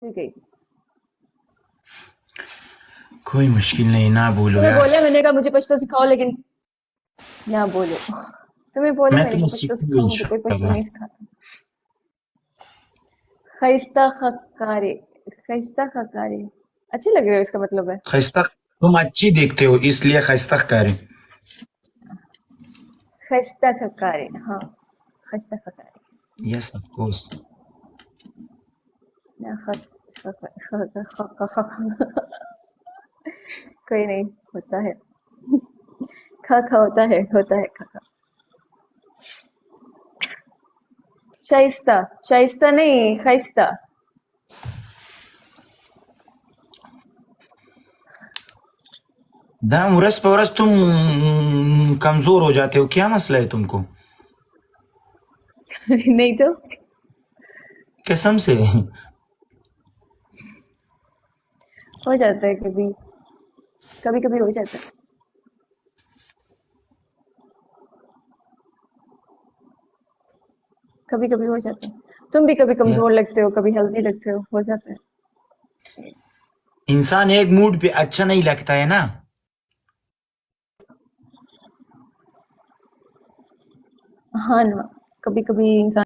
भी गई। कोई मुश्किल नहीं, ना बोलो तुम्हें यार। बोला मैंने कहा मुझे पश्तो सिखाओ, लेकिन ना बोलो। तुम्हें बोला मैं मैंने तुम्हें कहा पश्तो सीखूंगा सिखाओ, मुझे कोई पश्तो इंशाल्लाह। नहीं सिखाता। खैस्ता खकारे। खैस्ता खकारे। अच्छे लग रहे हो, इसका मतलब है। खैस्ता, तुम अच्छी देखते हो इसलिए खैस्ता कह रहे। खैस्ता खकारे, हाँ। खैस्ता खकारे। Yes of course. ना खत कोई नहीं, होता है। खा खा होता है खा खा। शाइस्ता। शाइस्ता नहीं, खैस्ता। दाम रस परस तुम कमजोर हो जाते हो, क्या मसला है तुमको? नहीं तो। कसम से। हो जाता है कभी। कभी कभी हो जाता है। कभी कभी हो जाता है। तुम भी कभी कमजोर यस। लगते हो, कभी हेल्दी लगते हो जाता है। इंसान एक मूड पे अच्छा नहीं लगता है ना। हाँ ना। कभी कभी इंसान